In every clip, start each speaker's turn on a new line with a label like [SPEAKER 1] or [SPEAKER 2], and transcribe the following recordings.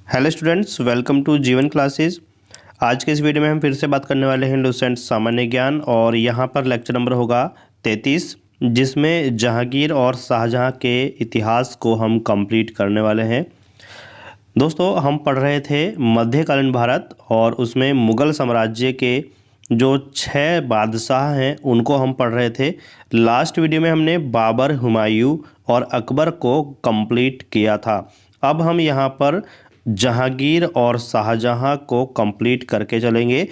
[SPEAKER 1] Hello students, welcome to जीवन classes. आज के इस वीडियो में हम फिर से बात करने वाले हैं लुसेंट सामान्य ज्ञान, और यहाँ पर लेक्चर नंबर होगा 33, जिसमें जहांगीर और शाहजहां के इतिहास को हम कंप्लीट करने वाले हैं। दोस्तों, हम पढ़ रहे थे मध्यकालीन भारत, और उसमें मुग़ल साम्राज्य के जो 6 बादशाह हैं उनको हम पढ़ रहे थे। लास्ट वीडियो में हमने बाबर, हुमायूं और अकबर को कंप्लीट किया था। अब हम यहाँ पर जहांगीर और शाहजहां को कंप्लीट करके चलेंगे।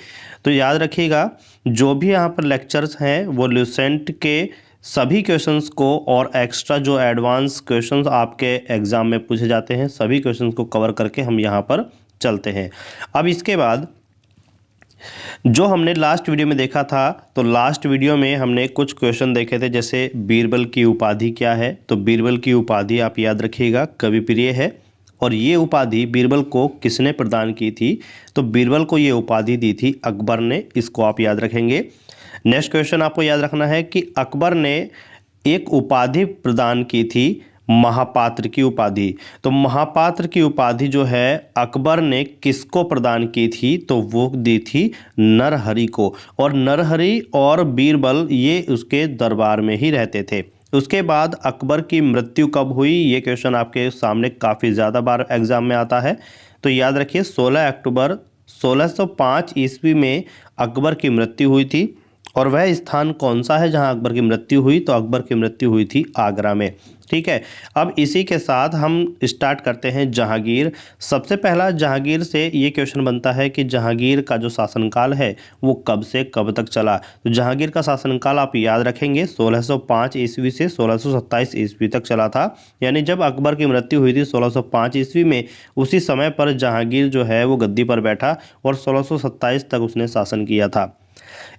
[SPEAKER 1] तो याद रखिएगा, जो भी यहाँ पर लेक्चर्स हैं वो लुसेंट के सभी क्वेश्चंस को और एक्स्ट्रा जो एडवांस क्वेश्चंस आपके एग्ज़ाम में पूछे जाते हैं, सभी क्वेश्चंस को कवर करके हम यहाँ पर चलते हैं। अब इसके बाद जो हमने लास्ट वीडियो में देखा था, तो लास्ट वीडियो में हमने कुछ क्वेश्चन देखे थे, जैसे बीरबल की उपाधि क्या है। तो बीरबल की उपाधि आप याद रखिएगा, कवि प्रिय है। और ये उपाधि बीरबल को किसने प्रदान की थी? तो बीरबल को ये उपाधि दी थी अकबर ने, इसको आप याद रखेंगे। नेक्स्ट क्वेश्चन आपको याद रखना है कि अकबर ने एक उपाधि प्रदान की थी, महापात्र की उपाधि। तो महापात्र की उपाधि जो है अकबर ने किसको प्रदान की थी? तो वो दी थी नरहरि को। और नरहरि और बीरबल ये उसके दरबार में ही रहते थे। उसके बाद अकबर की मृत्यु कब हुई? ये क्वेश्चन आपके सामने काफ़ी ज़्यादा बार एग्जाम में आता है। तो याद रखिए, 16 अक्टूबर 1605 ईस्वी में अकबर की मृत्यु हुई थी। और वह स्थान कौन सा है जहां अकबर की मृत्यु हुई? तो अकबर की मृत्यु हुई थी आगरा में। ठीक है, अब इसी के साथ हम स्टार्ट करते हैं जहांगीर। सबसे पहला जहांगीर से ये क्वेश्चन बनता है कि जहांगीर का जो शासनकाल है वो कब से कब तक चला। तो जहांगीर का शासनकाल आप याद रखेंगे 1605 ईस्वी से 1627 ईस्वी तक चला था। यानी जब अकबर की मृत्यु हुई थी 1605 ईस्वी में, उसी समय पर जहांगीर जो है वो गद्दी पर बैठा और 1627 तक उसने शासन किया था।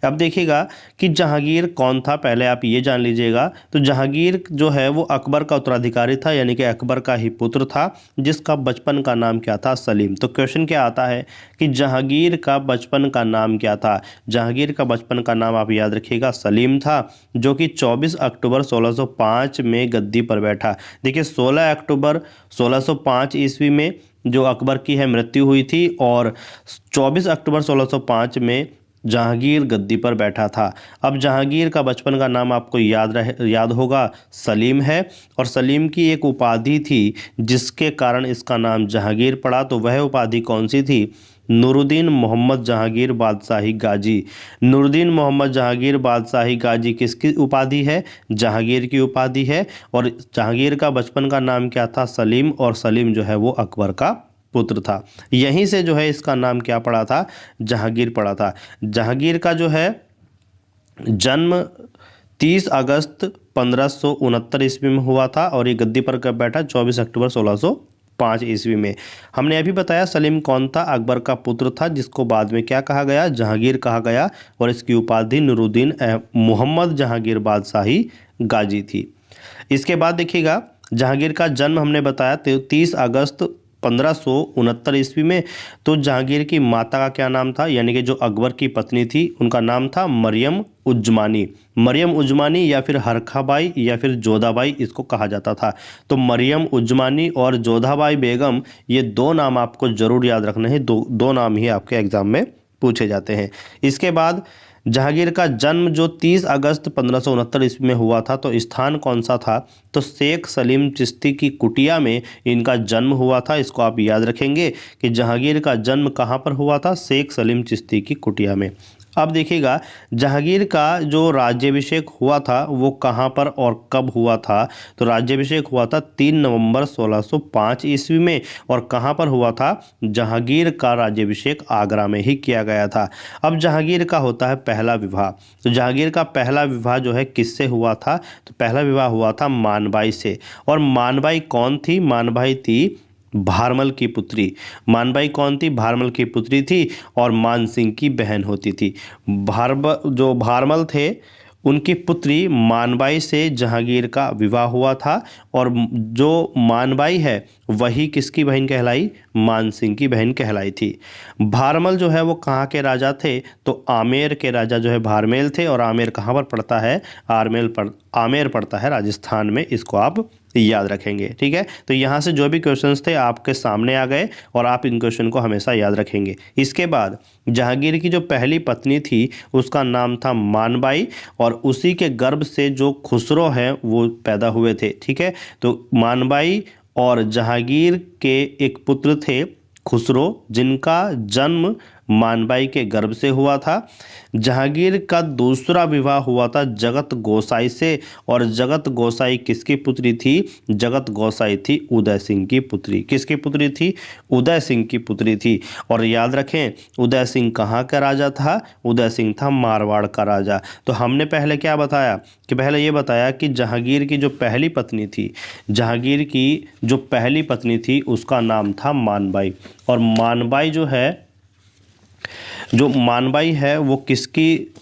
[SPEAKER 1] अब देखिएगा कि जहांगीर कौन था, पहले आप ये जान लीजिएगा। तो जहांगीर जो है वो अकबर का उत्तराधिकारी था, यानी कि अकबर का ही पुत्र था, जिसका बचपन का नाम क्या था? सलीम। तो क्वेश्चन क्या आता है कि जहांगीर का बचपन का नाम क्या था? जहांगीर का बचपन का नाम आप याद रखिएगा, सलीम था, जो कि 24 अक्टूबर 1605 में गद्दी पर बैठा। देखिए, 16 अक्टूबर 1605 ईस्वी में जो अकबर की है मृत्यु हुई थी, और 24 अक्टूबर 1605 में जहांगीर गद्दी पर बैठा था। अब जहांगीर का बचपन का नाम आपको याद होगा, सलीम है। और सलीम की एक उपाधि थी जिसके कारण इसका नाम जहांगीर पड़ा। तो वह उपाधि कौन सी थी? नूरुद्दीन मोहम्मद जहांगीर बादशाही गाजी। नूरुद्दीन मोहम्मद जहांगीर बादशाही गाजी किसकी उपाधि है? जहांगीर की उपाधि है। और जहांगीर का बचपन का नाम क्या था? सलीम। और सलीम जो है वो अकबर का पुत्र था। यहीं से जो है इसका नाम क्या पड़ा था? जहांगीर पड़ा था। जहांगीर का जो है जन्म 30 अगस्त 1569 ईस्वी में हुआ था, और ये गद्दी पर कब बैठा? 24 अक्टूबर 1605 ईस्वी में। हमने अभी बताया सलीम कौन था? अकबर का पुत्र था, जिसको बाद में क्या कहा गया? जहांगीर कहा गया। और इसकी उपाधि नूरुद्दीन मोहम्मद जहांगीर बादशाही गाजी थी। इसके बाद देखिएगा, जहांगीर का जन्म हमने बताया 30 अगस्त 1569 ईस्वी में। तो जहांगीर की माता का क्या नाम था? यानी कि जो अकबर की पत्नी थी उनका नाम था मरियम उज्जमानी। मरियम उज्जमानी या फिर हरखाबाई या फिर जोधाबाई इसको कहा जाता था। तो मरियम उज्जमानी और जोधाबाई बेगम, ये दो नाम आपको जरूर याद रखने हैं। दो नाम ही आपके एग्जाम में पूछे जाते हैं। इसके बाद जहांगीर का जन्म जो 30 अगस्त 1569 ईस्वी में हुआ था, तो स्थान कौन सा था? तो शेख सलीम चिश्ती की कुटिया में इनका जन्म हुआ था। इसको आप याद रखेंगे कि जहांगीर का जन्म कहाँ पर हुआ था? शेख सलीम चिश्ती की कुटिया में। अब देखिएगा, जहांगीर का जो राज्याभिषेक हुआ था वो कहाँ पर और कब हुआ था? तो राज्याभिषेक हुआ था 3 नवंबर 1605 ईस्वी में। और कहाँ पर हुआ था? जहांगीर का राज्याभिषेक आगरा में ही किया गया था। अब जहांगीर का होता है पहला विवाह। तो जहांगीर का पहला विवाह जो है किससे हुआ था? तो पहला विवाह हुआ था मानबाई से। और मानबाई कौन थी? मानबाई थी भारमल की पुत्री। मानबाई कौन थी? भारमल की पुत्री थी, और मान सिंह की बहन होती थी। जो भारमल थे उनकी पुत्री मानबाई से जहांगीर का विवाह हुआ था। और जो मानबाई है वही किसकी बहन कहलाई? मान सिंह की बहन कहलाई थी। भारमल जो है वो कहाँ के राजा थे? तो आमेर के राजा जो है भारमेल थे। और आमेर कहाँ पर पड़ता है? आमेर पड़ता है राजस्थान में, इसको आप याद रखेंगे। ठीक है, तो यहाँ से जो भी क्वेश्चंस थे आपके सामने आ गए और आप इन क्वेश्चन को हमेशा याद रखेंगे। इसके बाद जहांगीर की जो पहली पत्नी थी उसका नाम था मानबाई और उसी के गर्भ से जो खुसरो है वो पैदा हुए थे। ठीक है, तो मानबाई और जहांगीर के एक पुत्र थे खुसरो, जिनका जन्म मानबाई के गर्भ से हुआ था। जहांगीर का दूसरा विवाह हुआ था जगत गोसाई से और जगत गोसाई किसकी पुत्री थी? जगत गोसाई थी उदय सिंह की पुत्री। किसकी पुत्री थी? उदय सिंह की पुत्री थी। और याद रखें उदय सिंह कहाँ का राजा था? उदय सिंह था मारवाड़ का राजा। तो हमने पहले क्या बताया कि पहले ये बताया कि जहांगीर की जो पहली पत्नी थी, जहांगीर की जो पहली पत्नी थी उसका नाम था मानबाई। और मानबाई जो मानबाई है वो किसकी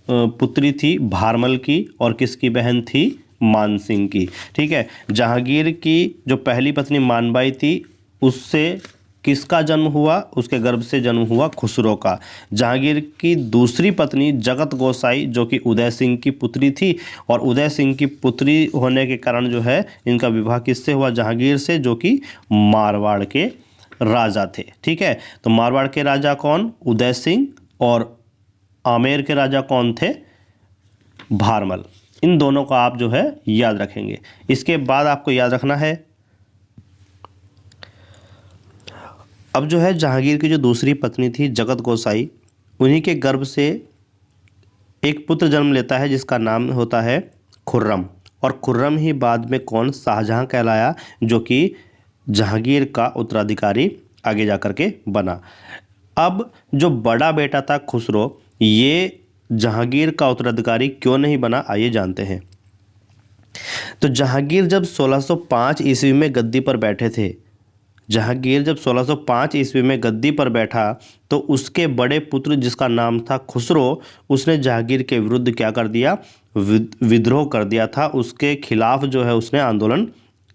[SPEAKER 1] पुत्री थी? भारमल की। और किसकी बहन थी? मानसिंह की। ठीक है, जहांगीर की जो पहली पत्नी मानबाई थी उससे किसका जन्म हुआ? उसके गर्भ से जन्म हुआ खुसरो का। जहांगीर की दूसरी पत्नी जगत गोसाई जो कि उदय सिंह की पुत्री थी और उदय सिंह की पुत्री होने के कारण जो है इनका विवाह किससे हुआ? जहांगीर से, जो कि मारवाड़ के राजा थे। ठीक है, तो मारवाड़ के राजा कौन? उदय सिंह। और आमेर के राजा कौन थे? भारमल। इन दोनों का आप जो है याद रखेंगे। इसके बाद आपको याद रखना है अब जो है जहांगीर की जो दूसरी पत्नी थी जगत गोसाई, उन्हीं के गर्भ से एक पुत्र जन्म लेता है जिसका नाम होता है खुर्रम। और खुर्रम ही बाद में कौन? शाहजहां कहलाया, जो कि जहांगीर का उत्तराधिकारी आगे जाकर के बना। अब जो बड़ा बेटा था खुसरो, ये जहांगीर का उत्तराधिकारी क्यों नहीं बना, आइए जानते हैं। तो जहांगीर जब 1605 ईस्वी में गद्दी पर बैठे थे, जहांगीर जब 1605 ईस्वी में गद्दी पर बैठा तो उसके बड़े पुत्र जिसका नाम था खुसरो, उसने जहांगीर के विरुद्ध क्या कर दिया? विद्रोह कर दिया था। उसके खिलाफ जो है उसने आंदोलन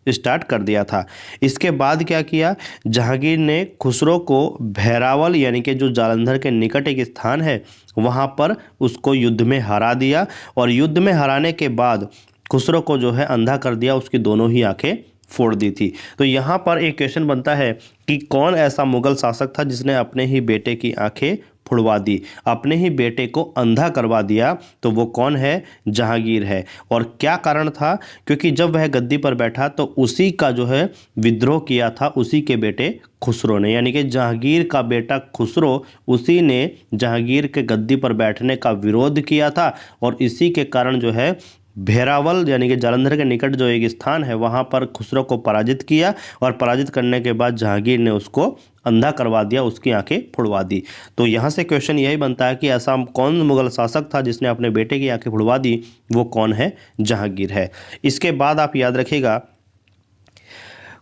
[SPEAKER 1] स्टार्ट कर दिया था। इसके बाद क्या किया? जहांगीर ने खुसरो को भैरावल यानी कि जो जालंधर के निकट एक स्थान है वहाँ पर उसको युद्ध में हरा दिया। और युद्ध में हराने के बाद खुसरो को जो है अंधा कर दिया, उसकी दोनों ही आंखें फोड़ दी थी। तो यहाँ पर एक क्वेश्चन बनता है कि कौन ऐसा मुगल शासक था जिसने अपने ही बेटे की आंखें फुड़वा दी, अपने ही बेटे को अंधा करवा दिया? तो वो कौन है? जहांगीर है। और क्या कारण था? क्योंकि जब वह गद्दी पर बैठा तो उसी का जो है विद्रोह किया था उसी के बेटे खुसरो ने, यानी कि जहांगीर का बेटा खुसरो, उसी ने जहांगीर के गद्दी पर बैठने का विरोध किया था। और इसी के कारण जो है भेरावल यानी कि जालंधर के निकट जो एक स्थान है वहाँ पर खुसरो को पराजित किया और पराजित करने के बाद जहांगीर ने उसको अंधा करवा दिया, उसकी आंखें फुड़वा दी। तो यहाँ से क्वेश्चन यही बनता है कि ऐसा कौन मुगल शासक था जिसने अपने बेटे की आंखें फुड़वा दी? वो कौन है? जहांगीर है। इसके बाद आप याद रखिएगा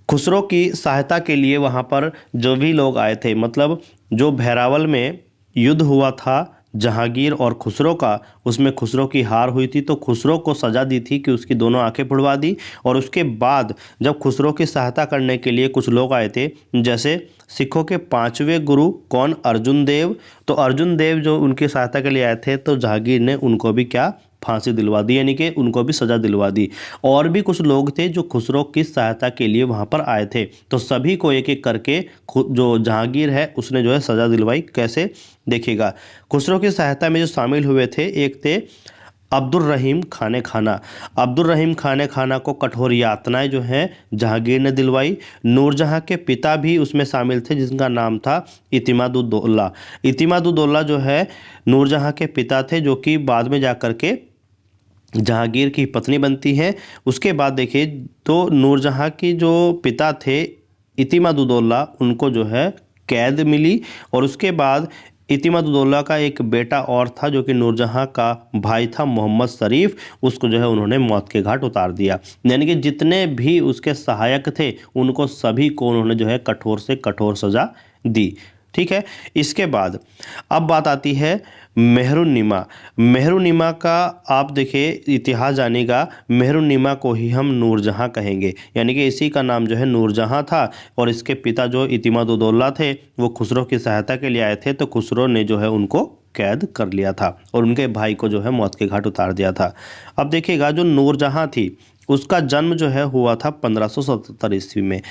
[SPEAKER 1] खुसरो की सहायता के लिए वहाँ पर जो भी लोग आए थे, मतलब जो भेरावल में युद्ध हुआ था जहांगीर और खुसरो का, उसमें खुसरो की हार हुई थी तो खुसरो को सज़ा दी थी कि उसकी दोनों आंखें फुड़वा दी। और उसके बाद जब खुसरो की सहायता करने के लिए कुछ लोग आए थे, जैसे सिखों के 5वें गुरु कौन? अर्जुन देव। तो अर्जुन देव जो उनकी सहायता के लिए आए थे तो जहांगीर ने उनको भी क्या? फांसी दिलवा दी, यानी कि उनको भी सज़ा दिलवा दी। और भी कुछ लोग थे जो खुसरो की सहायता के लिए वहाँ पर आए थे, तो सभी को एक एक करके जो जहांगीर है उसने जो है सज़ा दिलवाई। कैसे? देखिएगा, खुसरो की सहायता में जो शामिल हुए थे, एक थे अब्दुल रहीम खाने खाना। अब्दुल रहीम खाने खाना को कठोर यातनाएं जो हैं जहांगीर ने दिलवाई। नूरजहां के पिता भी उसमें शामिल थे जिनका नाम था इतिमादुद्दौला। इतिमादुद्दौला जो है नूरजहां के पिता थे, जो कि बाद में जाकर के जहांगीर की पत्नी बनती हैं। उसके बाद देखिए तो नूरजहां के जो पिता थे इतिमादुद्दौला, उनको जो है कैद मिली। और उसके बाद इतिमादुद्दौला का एक बेटा और था जो कि नूरजहां का भाई था मोहम्मद शरीफ, उसको जो है उन्होंने मौत के घाट उतार दिया। यानी कि जितने भी उसके सहायक थे उनको सभी को उन्होंने जो है कठोर से कठोर सज़ा दी। ठीक है, इसके बाद अब बात आती है मेहरुन्निमा। मेहरुन्निमा का आप देखिए इतिहास जानेगा, मेहरुन्निमा को ही हम नूरजहां कहेंगे, यानी कि इसी का नाम जो है नूरजहां था। और इसके पिता जो इतिमादुद्दौला थे वो खुसरो की सहायता के लिए आए थे, तो खुसरो ने जो है उनको कैद कर लिया था और उनके भाई को जो है मौत के घाट उतार दिया था। अब देखिएगा जो नूरजहां थी उसका जन्म जो है हुआ था 1577 ईस्वी में।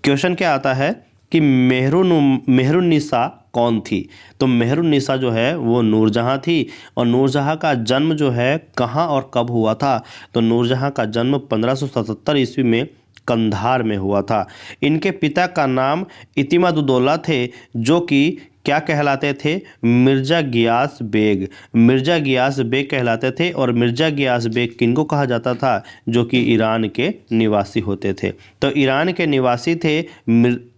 [SPEAKER 1] क्वेश्चन क्या आता है कि मेहरुन्निसा कौन थी? तो मेहरुन्निसा जो है वो नूरजहाँ थी। और नूरजहाँ का जन्म जो है कहाँ और कब हुआ था? तो नूरजहाँ का जन्म 1577 ईस्वी में कंधार में हुआ था। इनके पिता का नाम इतिमाद-उद-दौला थे, जो कि क्या कहलाते थे? मिर्ज़ा गियास बेग। मिर्ज़ा गियास बेग कहलाते थे। और मिर्ज़ा गियास बेग किनको कहा जाता था? जो कि ईरान के निवासी होते थे। तो ईरान के निवासी थे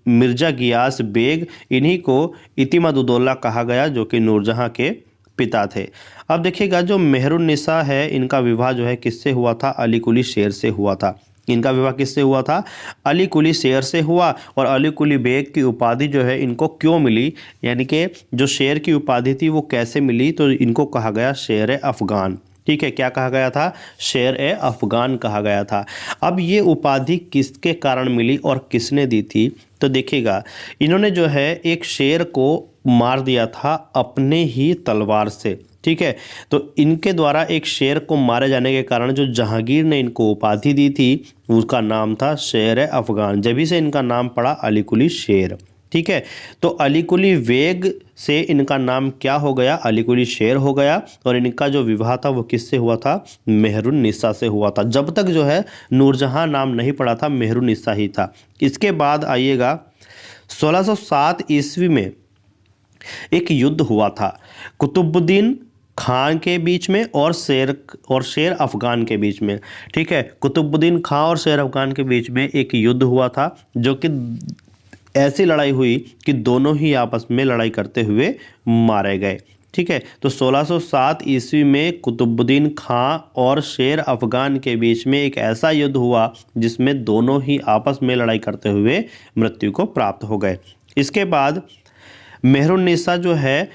[SPEAKER 1] मिर्ज़ा गियास बेग, इन्हीं को इतिमाद-उद-दौला कहा गया, जो कि नूरजहाँ के पिता थे। अब देखिएगा, जो मेहरुन्निसा है, इनका विवाह जो है किससे हुआ था? अली कुली शेर से हुआ था। इनका विवाह किससे हुआ था? अली कुली शेर से हुआ। और अली कुली बेग की उपाधि जो है इनको क्यों मिली, यानी कि जो शेर की उपाधि थी वो कैसे मिली? तो इनको कहा गया शेर अफ़गान। ठीक है, क्या कहा गया था? शेर ए अफ़गान कहा गया था। अब ये उपाधि किसके कारण मिली और किसने दी थी? तो देखिएगा, इन्होंने जो है एक शेर को मार दिया था अपने ही तलवार से। ठीक है, तो इनके द्वारा एक शेर को मारे जाने के कारण जो जहांगीर ने इनको उपाधि दी थी उसका नाम था शेर अफ़गान। जब से इनका नाम पड़ा अली कुली शेर। ठीक है, तो अली कुली बेग से इनका नाम क्या हो गया? अली कुली शेर हो गया। और इनका जो विवाह था वो किससे हुआ था? मेहरुन्निसा से हुआ था। जब तक जो है नूरजहाँ नाम नहीं पड़ा था, मेहरुन्निसा ही था। इसके बाद आइएगा, 1607 ईस्वी में एक युद्ध हुआ था कुतुबुद्दीन खान के बीच में और शेर अफ़गान के बीच में। ठीक है, कुतुबुद्दीन खान और शेर अफ़गान के बीच में एक युद्ध हुआ था, जो कि ऐसी लड़ाई हुई कि दोनों ही आपस में लड़ाई करते हुए मारे गए। ठीक है, तो 1607 ईस्वी में कुतुबुद्दीन खान और शेर अफ़गान के बीच में एक ऐसा युद्ध हुआ जिसमें दोनों ही आपस में लड़ाई करते हुए मृत्यु को प्राप्त हो गए। इसके बाद मेहरुन्निसा जो है,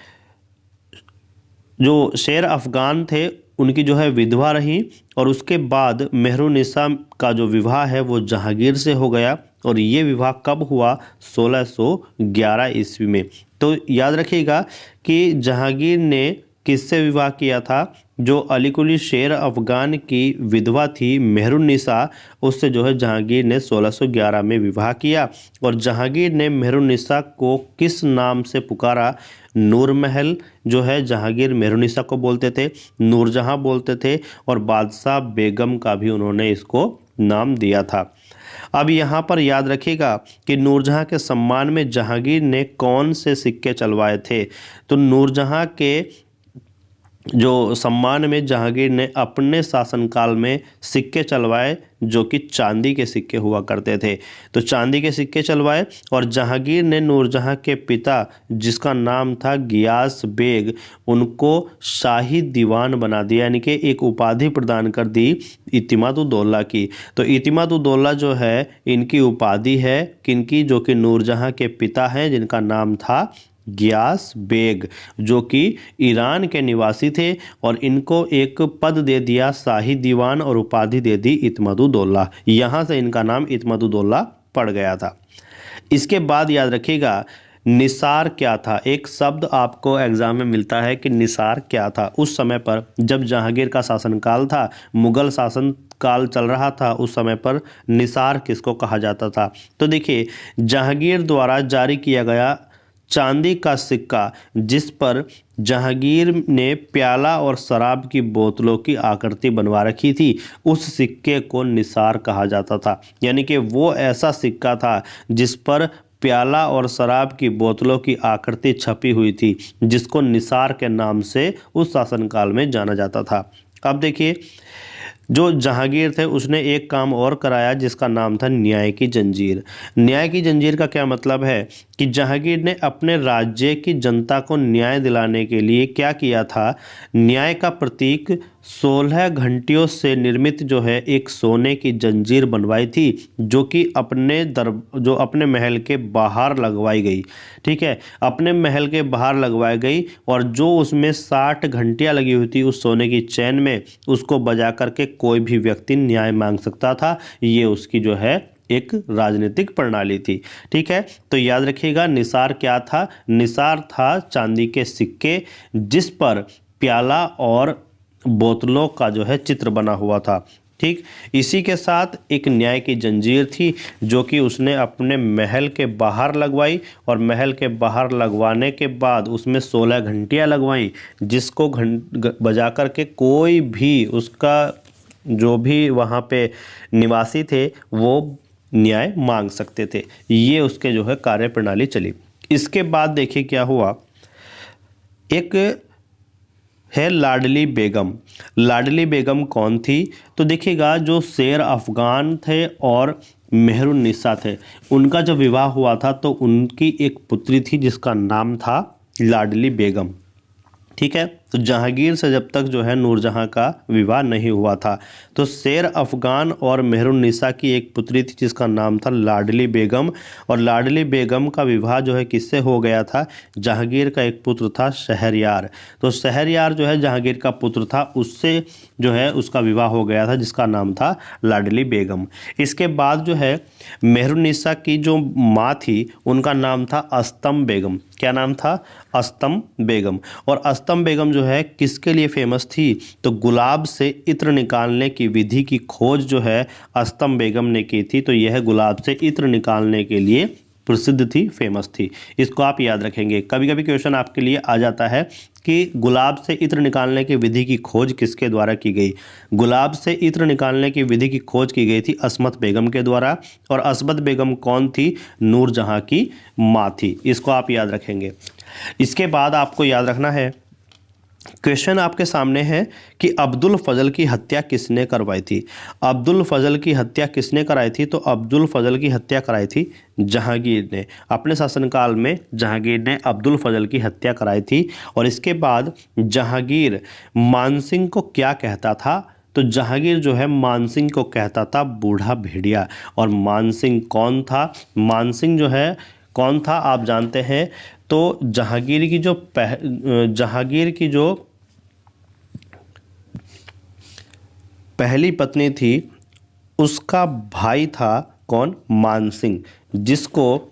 [SPEAKER 1] जो शेर अफ़गान थे, उनकी जो है विधवा रही। और उसके बाद मेहरुन्निसा का जो विवाह है वो जहांगीर से हो गया। और ये विवाह कब हुआ? 1611 ईस्वी में। तो याद रखिएगा कि जहांगीर ने किससे विवाह किया था? जो अली कुली शेर अफ़गान की विधवा थी मेहरुन्निसा, उससे जो है जहांगीर ने 1611 में विवाह किया। और जहांगीर ने मेहरुन्निसा को किस नाम से पुकारा? नूरमहल जो है जहांगीर मेहरुन्निसा को बोलते थे, नूरजहाँ बोलते थे, और बादशाह बेगम का भी उन्होंने इसको नाम दिया था। अब यहाँ पर याद रखिएगा कि नूरजहाँ के सम्मान में जहांगीर ने कौन से सिक्के चलवाए थे? तो नूरजहाँ के जो सम्मान में जहांगीर ने अपने शासनकाल में सिक्के चलवाए, जो कि चांदी के सिक्के हुआ करते थे। तो चांदी के सिक्के चलवाए। और जहांगीर ने नूरजहाँ के पिता, जिसका नाम था गियास बेग, उनको शाही दीवान बना दिया, यानी कि एक उपाधि प्रदान कर दी इतिमाद-उद-दौला की। तो इतिमाद-उद-दौला जो है इनकी उपाधि है किनकी? जो कि नूरजहाँ के पिता हैं, जिनका नाम था गियास बेग, जो कि ईरान के निवासी थे। और इनको एक पद दे दिया शाही दीवान और उपाधि दे दी इतिमाद-उद-दौला। यहाँ से इनका नाम इतिमाद-उद-दौला पड़ गया था। इसके बाद याद रखिएगा, निसार क्या था? एक शब्द आपको एग्जाम में मिलता है कि निसार क्या था। उस समय पर जब जहांगीर का शासनकाल था, मुगल शासन काल चल रहा था, उस समय पर निसार किसको कहा जाता था? तो देखिए, जहांगीर द्वारा जारी किया गया चांदी का सिक्का, जिस पर जहांगीर ने प्याला और शराब की बोतलों की आकृति बनवा रखी थी, उस सिक्के को निसार कहा जाता था। यानी कि वो ऐसा सिक्का था जिस पर प्याला और शराब की बोतलों की आकृति छपी हुई थी, जिसको निसार के नाम से उस शासनकाल में जाना जाता था। अब देखिए, जो जहांगीर थे उसने एक काम और कराया जिसका नाम था न्याय की जंजीर। न्याय की जंजीर का क्या मतलब है? कि जहांगीर ने अपने राज्य की जनता को न्याय दिलाने के लिए क्या किया था? न्याय का प्रतीक 16 घंटियों से निर्मित जो है एक सोने की जंजीर बनवाई थी, जो कि अपने महल के बाहर लगवाई गई। ठीक है, अपने महल के बाहर लगवाई गई। और जो उसमें 60 घंटियाँ लगी हुई थी उस सोने की चैन में, उसको बजा करके कोई भी व्यक्ति न्याय मांग सकता था। ये उसकी जो है एक राजनीतिक प्रणाली थी। ठीक है, तो याद रखिएगा, निसार क्या था? निसार था चांदी के सिक्के जिस पर प्याला और बोतलों का जो है चित्र बना हुआ था। ठीक, इसी के साथ एक न्याय की जंजीर थी जो कि उसने अपने महल के बाहर लगवाई, और महल के बाहर लगवाने के बाद उसमें 16 घंटियाँ लगवाई, जिसको बजा कर के कोई भी उसका जो भी वहाँ पे निवासी थे वो न्याय मांग सकते थे। ये उसके जो है कार्य प्रणाली चली। इसके बाद देखिए क्या हुआ, एक है लाडली बेगम। लाडली बेगम कौन थी? तो देखिएगा, जो शेर अफगान थे और मेहरुन्निसा थे, उनका जब विवाह हुआ था तो उनकी एक पुत्री थी जिसका नाम था लाडली बेगम। ठीक है, तो जहांगीर से जब तक जो है नूरजहां का विवाह नहीं हुआ था, तो शेर अफगान और मेहरुन्निसा की एक पुत्री थी जिसका नाम था लाडली बेगम, और लाडली बेगम का विवाह जो है किससे हो गया था? जहांगीर का एक पुत्र था शहरयार। तो शहरयार जो है जहांगीर का पुत्र था, उससे जो है उसका विवाह हो गया था जिसका नाम था लाडली बेगम। इसके बाद जो है मेहरुन्निसा की जो माँ थी उनका नाम था अस्तम बेगम। क्या नाम था? अस्तम बेगम। और अस्तम बेगम जो है किसके लिए फेमस थी? तो गुलाब से इत्र निकालने की विधि की खोज जो है अस्तम बेगम ने की थी। तो यह गुलाब से इत्र निकालने के लिए प्रसिद्ध थी, फेमस थी। इसको आप याद रखेंगे। कभी कभी क्वेश्चन आपके लिए आ जाता है कि गुलाब से इत्र निकालने की विधि की खोज किसके द्वारा की गई? गुलाब से इत्र निकालने की विधि की खोज की गई थी अस्मत बेगम के द्वारा। और अस्मत बेगम कौन थी? नूरजहां की माँ थी। इसको आप याद रखेंगे। इसके बाद आपको याद रखना है, क्वेश्चन आपके सामने है कि अब्दुल फजल की हत्या किसने करवाई थी? अब्दुल फजल की हत्या किसने कराई थी? तो अब्दुल फजल की हत्या कराई थी जहांगीर ने। अपने शासनकाल में जहांगीर ने अब्दुल फजल की हत्या कराई थी। और इसके बाद जहांगीर मानसिंह को क्या कहता था? तो जहांगीर जो है मानसिंह को कहता था बूढ़ा भेड़िया। और मानसिंह कौन था? मानसिंह जो है कौन था आप जानते हैं। तो जहांगीर की जो पहली पत्नी थी उसका भाई था कौन? मानसिंह, जिसको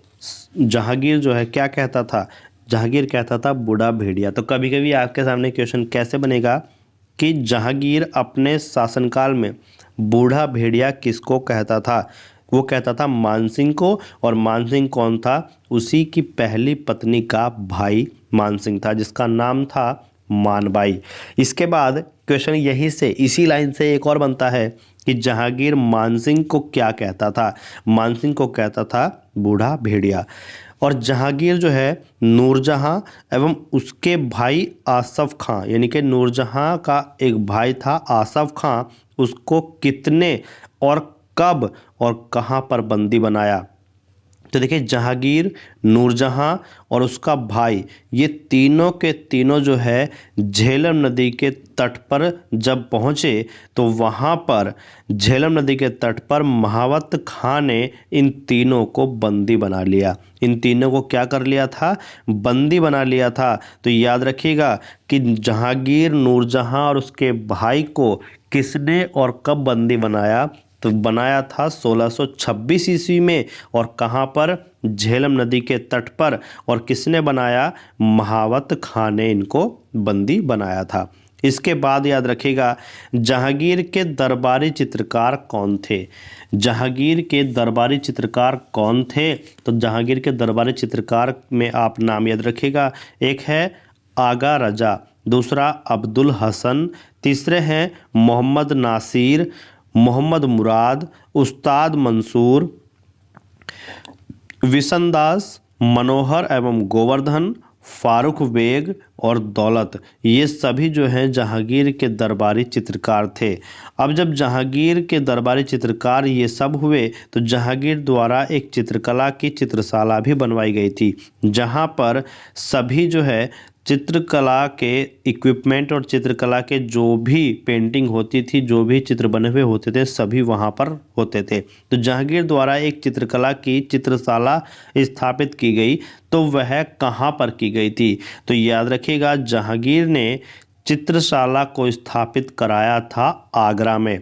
[SPEAKER 1] जहांगीर जो है क्या कहता था? जहांगीर कहता था बूढ़ा भेड़िया। तो कभी कभी आपके सामने क्वेश्चन कैसे बनेगा कि जहांगीर अपने शासनकाल में बूढ़ा भेड़िया किसको कहता था? वो कहता था मानसिंह को। और मानसिंह कौन था? उसी की पहली पत्नी का भाई मानसिंह था जिसका नाम था मानबाई। इसके बाद क्वेश्चन यही से, इसी लाइन से एक और बनता है कि जहांगीर मानसिंह को क्या कहता था? मानसिंह को कहता था बूढ़ा भेड़िया। और जहांगीर जो है नूरजहां एवं उसके भाई आसफ खां, यानी कि नूरजहां का एक भाई था आसफ खां, उसको कितने और कब और कहां पर बंदी बनाया? तो देखिए, जहांगीर, नूरजहां और उसका भाई, ये तीनों के तीनों जो है झेलम नदी के तट पर जब पहुँचे तो वहाँ पर झेलम नदी के तट पर महावत खां ने इन तीनों को बंदी बना लिया। इन तीनों को क्या कर लिया था? बंदी बना लिया था। तो याद रखिएगा कि जहांगीर, नूरजहां और उसके भाई को किसने और कब बंदी बनाया? तो बनाया था 1626 ईस्वी में। और कहाँ पर? झेलम नदी के तट पर। और किसने बनाया? महावत खां ने इनको बंदी बनाया था। इसके बाद याद रखिएगा, जहांगीर के दरबारी चित्रकार कौन थे? जहांगीर के दरबारी चित्रकार कौन थे? तो जहांगीर के दरबारी चित्रकार में आप नाम याद रखिएगा। एक है आगा रजा, दूसरा अब्दुल हसन, तीसरे हैं मोहम्मद नासिर, मोहम्मद मुराद, उस्ताद मंसूर, विशनदास, मनोहर एवं गोवर्धन, फारूक बेग और दौलत। ये सभी जो हैं जहांगीर के दरबारी चित्रकार थे। अब जब जहांगीर के दरबारी चित्रकार ये सब हुए तो जहांगीर द्वारा एक चित्रकला की चित्रशाला भी बनवाई गई थी, जहां पर सभी जो है चित्रकला के इक्विपमेंट और चित्रकला के जो भी पेंटिंग होती थी, जो भी चित्र बने हुए होते थे, सभी वहाँ पर होते थे। तो जहांगीर द्वारा एक चित्रकला की चित्रशाला स्थापित की गई। तो वह कहाँ पर की गई थी? तो याद रखिएगा, जहांगीर ने चित्रशाला को स्थापित कराया था आगरा में।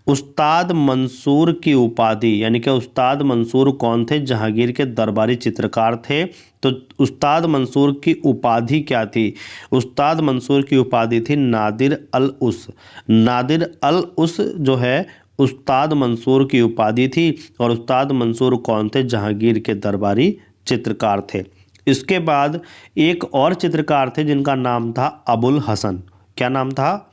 [SPEAKER 1] उस्ताद मंसूर की उपाधि, यानी कि उस्ताद मंसूर कौन थे? जहांगीर के दरबारी चित्रकार थे। तो उस्ताद मंसूर की उपाधि क्या थी? उस्ताद मंसूर की उपाधि थी नादिर अल उस। नादिर अल उस जो है उस्ताद मंसूर की उपाधि थी और उस्ताद मंसूर कौन थे? जहांगीर के दरबारी चित्रकार थे। इसके बाद एक और चित्रकार थे जिनका नाम था अबुल हसन। क्या नाम था?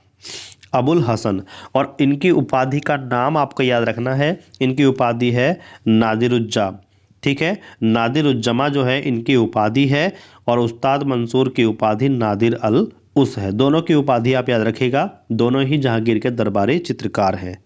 [SPEAKER 1] अबुल हसन। और इनकी उपाधि का नाम आपको याद रखना है, इनकी उपाधि है नादिरुज्जा। ठीक है, नादिरुज्जमा जो है इनकी उपाधि है और उस्ताद मंसूर की उपाधि नादिर अल उस है। दोनों की उपाधि आप याद रखिएगा, दोनों ही जहांगीर के दरबारी चित्रकार हैं।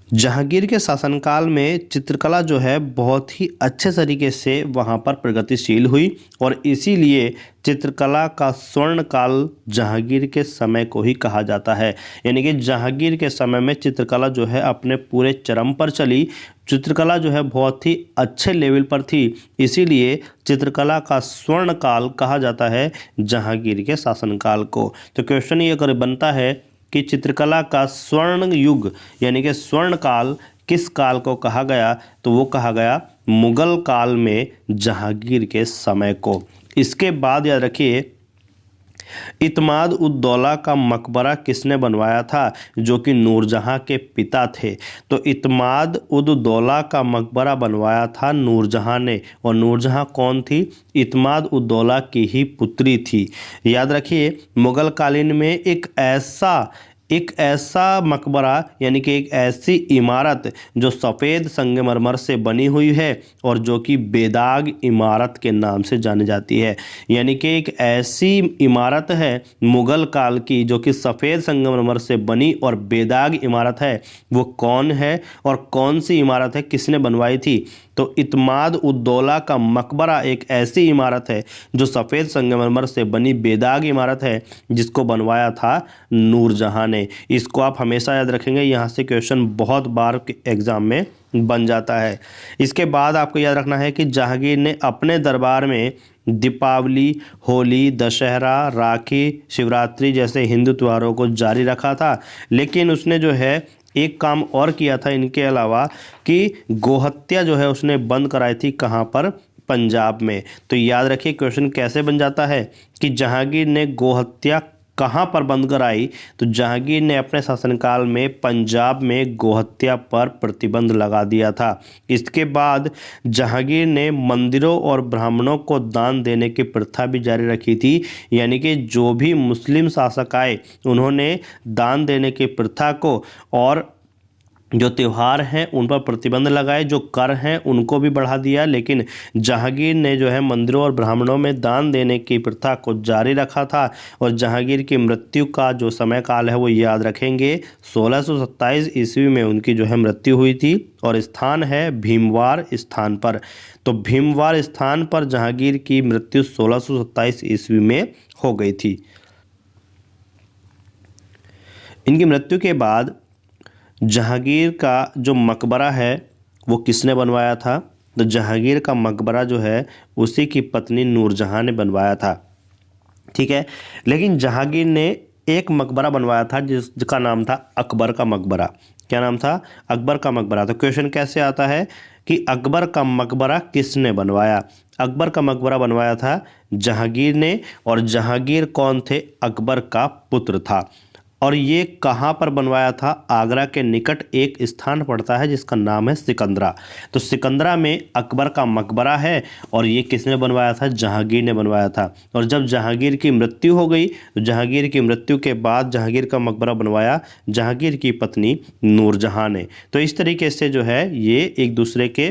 [SPEAKER 1] जहांगीर के शासनकाल में चित्रकला जो है बहुत ही अच्छे तरीके से वहाँ पर प्रगतिशील हुई और इसीलिए चित्रकला का स्वर्ण काल जहांगीर के समय को ही कहा जाता है। यानी कि जहांगीर के समय में चित्रकला जो है अपने पूरे चरम पर चली, चित्रकला जो है बहुत ही अच्छे लेवल पर थी, इसीलिए चित्रकला का स्वर्ण काल कहा जाता है जहांगीर के शासनकाल को। तो क्वेश्चन ये अगर बनता है कि चित्रकला का स्वर्ण युग यानी कि स्वर्ण काल किस काल को कहा गया, तो वो कहा गया मुगल काल में जहांगीर के समय को। इसके बाद याद रखिए, इत्माद उद दौला का मकबरा किसने बनवाया था? जो कि नूरजहां के पिता थे। तो इत्माद उद दौला का मकबरा बनवाया था नूरजहां ने, और नूरजहां कौन थी? इत्माद उद दौला की ही पुत्री थी। याद रखिए, मुगल कालीन में एक ऐसा मकबरा यानी कि एक ऐसी इमारत जो सफ़ेद संगमरमर से बनी हुई है और जो कि बेदाग इमारत के नाम से जानी जाती है। यानी कि एक ऐसी इमारत है मुग़ल काल की जो कि सफ़ेद संगमरमर से बनी और बेदाग इमारत है, वो कौन है और कौन सी इमारत है, किसने बनवाई थी? तो इत्माद उद दौला का मकबरा एक ऐसी इमारत है जो सफ़ेद संगमरमर से बनी बेदाग इमारत है, जिसको बनवाया था नूरजहां ने। इसको आप हमेशा याद रखेंगे, यहाँ से क्वेश्चन बहुत बार एग्जाम में बन जाता है। इसके बाद आपको याद रखना है कि जहांगीर ने अपने दरबार में दीपावली, होली, दशहरा, राखी, शिवरात्रि जैसे हिंदू त्योहारों को जारी रखा था, लेकिन उसने जो है एक काम और किया था इनके अलावा कि गोहत्या जो है उसने बंद कराई थी। कहाँ पर? पंजाब में। तो याद रखिए क्वेश्चन कैसे बन जाता है कि जहांगीर ने गोहत्या कहाँ पर बंद कराई? तो जहांगीर ने अपने शासनकाल में पंजाब में गोहत्या पर प्रतिबंध लगा दिया था। इसके बाद जहांगीर ने मंदिरों और ब्राह्मणों को दान देने की प्रथा भी जारी रखी थी। यानी कि जो भी मुस्लिम शासक आए उन्होंने दान देने की प्रथा को और जो त्यौहार हैं उन पर प्रतिबंध लगाए, जो कर हैं उनको भी बढ़ा दिया, लेकिन जहांगीर ने जो है मंदिरों और ब्राह्मणों में दान देने की प्रथा को जारी रखा था। और जहांगीर की मृत्यु का जो समय काल है वो याद रखेंगे, 1627 ईस्वी में उनकी जो है मृत्यु हुई थी और स्थान है भीमवार स्थान पर। तो भीमवार स्थान पर जहांगीर की मृत्यु 1627 ईस्वी में हो गई थी। इनकी मृत्यु के बाद जहांगीर का जो मकबरा है वो किसने बनवाया था? तो जहांगीर का मकबरा जो है उसी की पत्नी नूरजहां ने बनवाया था। ठीक है, लेकिन जहांगीर ने एक मकबरा बनवाया था जिसका नाम था अकबर का मकबरा। क्या नाम था? अकबर का मकबरा। तो क्वेश्चन कैसे आता है कि अकबर का मकबरा किसने बनवाया? अकबर का मकबरा बनवाया था जहांगीर ने, और जहांगीर कौन थे? अकबर का पुत्र था। और ये कहाँ पर बनवाया था? आगरा के निकट एक स्थान पड़ता है जिसका नाम है सिकंदरा। तो सिकंदरा में अकबर का मकबरा है और ये किसने बनवाया था? जहांगीर ने बनवाया था। और जब जहांगीर की मृत्यु हो गई तो जहांगीर की मृत्यु के बाद जहांगीर का मकबरा बनवाया जहांगीर की पत्नी नूरजहां ने। तो इस तरीके से जो है ये एक दूसरे के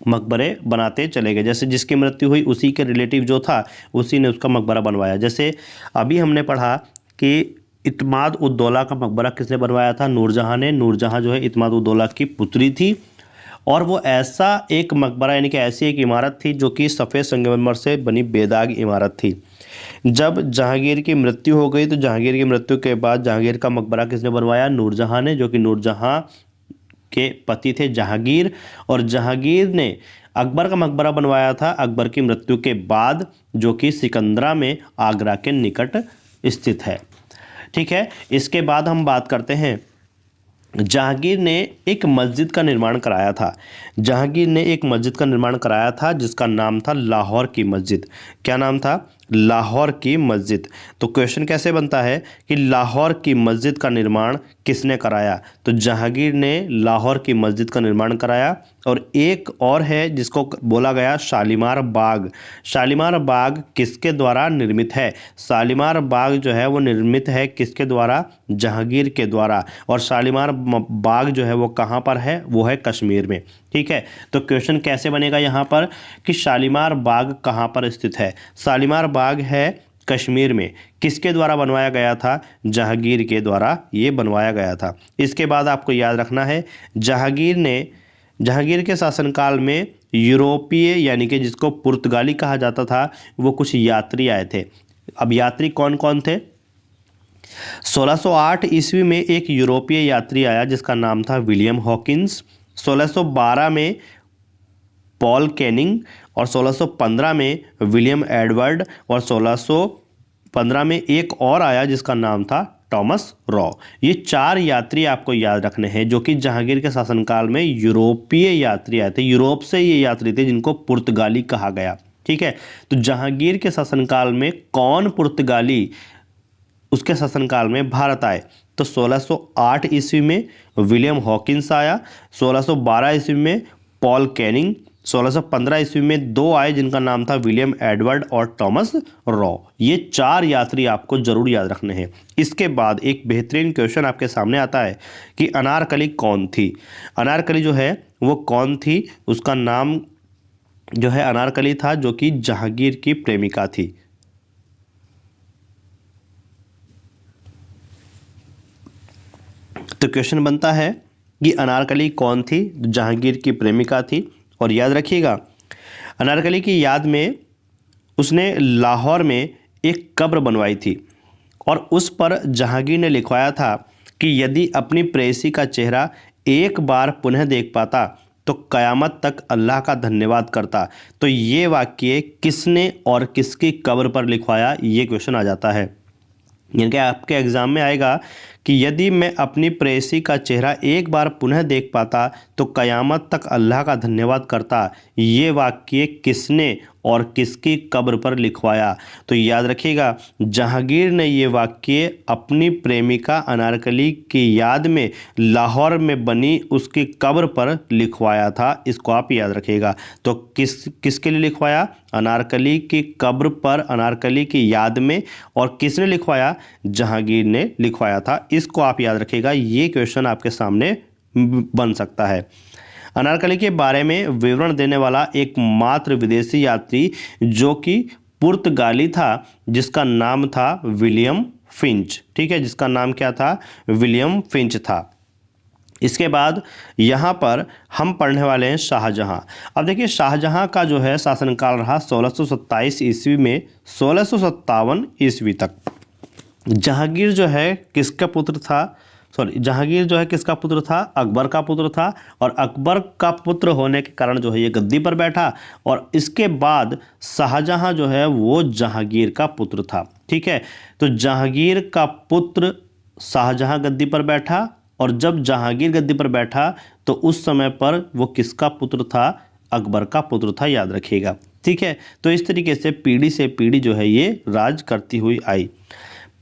[SPEAKER 1] मकबरे बनाते चले गए। जैसे जिसकी मृत्यु हुई उसी के रिलेटिव जो था उसी ने उसका मकबरा बनवाया। जैसे अभी हमने पढ़ा कि इत्माद उद दौला का मकबरा किसने बनवाया था? नूरजहां ने। नूरजहां जो है इत्माद उद दौला की पुत्री थी और वो ऐसा एक मकबरा यानी कि ऐसी एक इमारत थी जो कि सफ़ेद संगमरमर से बनी बेदाग इमारत थी। जब जहांगीर की मृत्यु हो गई तो जहांगीर की मृत्यु के बाद जहांगीर का मकबरा किसने बनवाया? नूरजहां ने, जो कि नूरजहां के पति थे जहांगीर। और जहांगीर ने अकबर का मकबरा बनवाया था अकबर की मृत्यु के बाद, जो कि सिकंदरा में आगरा के निकट स्थित है। ठीक है, इसके बाद हम बात करते हैं जहांगीर ने एक मस्जिद का निर्माण कराया था। जहांगीर ने एक मस्जिद का निर्माण कराया था जिसका नाम था लाहौर की मस्जिद। क्या नाम था? लाहौर की मस्जिद। तो क्वेश्चन कैसे बनता है कि लाहौर की मस्जिद का निर्माण किसने कराया? तो जहांगीर ने लाहौर की मस्जिद का निर्माण कराया। और एक और है जिसको बोला गया शालीमार बाग। शालीमार बाग किसके द्वारा निर्मित है? शालीमार बाग जो है वो निर्मित है किसके द्वारा? जहांगीर के द्वारा। और शालीमार बाग जो है वो कहाँ पर है? वो है कश्मीर में। ठीक है, तो क्वेश्चन कैसे बनेगा यहाँ पर कि शालीमार बाग कहाँ पर स्थित है? शालीमार बाग है कश्मीर में। किसके द्वारा बनवाया गया था? जहांगीर के द्वारा ये बनवाया गया था। इसके बाद आपको याद रखना है जहांगीर के शासनकाल में यूरोपीय यानी कि जिसको पुर्तगाली कहा जाता था वो कुछ यात्री आए थे। अब यात्री कौन कौन थे? 1608 ईस्वी में एक यूरोपीय यात्री आया जिसका नाम था विलियम हॉकिंस। 1612 में पॉल कैनिंग और 1615 में विलियम एडवर्ड और 1615 में एक और आया जिसका नाम था टॉमस रॉ। ये 4 यात्री आपको याद रखने हैं जो कि जहांगीर के शासनकाल में यूरोपीय यात्री आए थे। यूरोप से ये यात्री थे जिनको पुर्तगाली कहा गया। ठीक है, तो जहांगीर के शासनकाल में कौन पुर्तगाली उसके शासनकाल में भारत आए? तो 1608 ईस्वी में विलियम हॉकिंस आया, 1612 ईस्वी में पॉल कैनिंग, 1615 ईस्वी में 2 आए जिनका नाम था विलियम एडवर्ड और टॉमस रॉ। ये 4 यात्री आपको जरूर याद रखने हैं। इसके बाद एक बेहतरीन क्वेश्चन आपके सामने आता है कि अनारकली कौन थी? अनारकली जो है वो कौन थी? उसका नाम जो है अनारकली था जो कि जहांगीर की प्रेमिका थी। तो क्वेश्चन बनता है कि अनारकली कौन थी? जहांगीर की प्रेमिका थी। और याद रखिएगा अनारकली की याद में उसने लाहौर में एक कब्र बनवाई थी और उस पर जहांगीर ने लिखवाया था कि यदि अपनी प्रेयसी का चेहरा एक बार पुनः देख पाता तो कयामत तक अल्लाह का धन्यवाद करता। तो ये वाक्य किसने और किसकी कब्र पर लिखवाया? ये क्वेश्चन आ जाता है। यानी कि आपके एग्जाम में आएगा कि यदि मैं अपनी प्रेयसी का चेहरा एक बार पुनः देख पाता तो कयामत तक अल्लाह का धन्यवाद करता। ये वाक्य किसने और किसकी कब्र पर लिखवाया? तो याद रखिएगा जहांगीर ने ये वाक्य अपनी प्रेमिका अनारकली की याद में लाहौर में बनी उसकी कब्र पर लिखवाया था। इसको आप याद रखिएगा। तो किसके लिए लिखवाया? अनारकली की कब्र पर अनारकली की याद में। और किसने लिखवाया? जहांगीर ने लिखवाया था। इसको आप याद रखिएगा। ये क्वेश्चन आपके सामने बन सकता है। अनारकली के बारे में विवरण देने वाला एकमात्र विदेशी यात्री जो कि पुर्तगाली था जिसका नाम था विलियम फिंच। ठीक है, जिसका नाम क्या था? विलियम फिंच था। इसके बाद यहाँ पर हम पढ़ने वाले हैं शाहजहां। अब देखिए शाहजहां का जो है शासनकाल रहा 1627 ईस्वी में 1657 ईस्वी तक। जहांगीर जो है किसका पुत्र था? जहांगीर जो है किसका पुत्र था? अकबर का पुत्र था। और अकबर का पुत्र होने के कारण जो है ये गद्दी पर बैठा। और इसके बाद शाहजहां जो है वो जहांगीर का पुत्र था। ठीक है, तो जहांगीर का पुत्र शाहजहां गद्दी पर बैठा। और जब जहांगीर गद्दी पर बैठा तो उस समय पर वो किसका पुत्र था? अकबर का पुत्र था। याद रखिएगा। ठीक है, तो इस तरीके से पीढ़ी से पीढ़ी जो है ये राज करती हुई आई।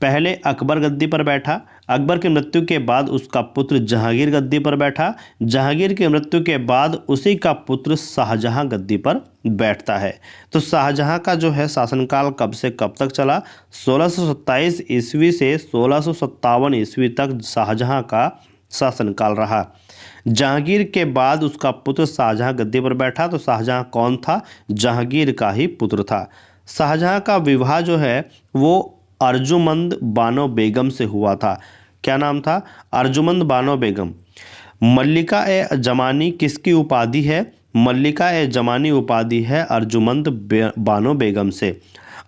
[SPEAKER 1] पहले अकबर गद्दी पर बैठा। अकबर की मृत्यु के बाद उसका पुत्र जहांगीर गद्दी पर बैठा। जहांगीर की मृत्यु के बाद उसी का पुत्र शाहजहां गद्दी पर बैठता है। तो शाहजहां का जो है शासनकाल कब से कब तक चला? 1627 ईस्वी से 1657 ईस्वी तक शाहजहां का शासनकाल रहा। जहांगीर के बाद उसका पुत्र शाहजहां गद्दी पर बैठा। तो शाहजहां कौन था? जहांगीर का ही पुत्र था। शाहजहां का विवाह जो है वो अर्जुमंद बानो बेगम से हुआ था। क्या नाम था? अर्जुमंद बानो बेगम। मल्लिका ए जमानी किसकी उपाधि है? मल्लिका ए जमानी उपाधि है अर्जुमंद बानो बेगम से।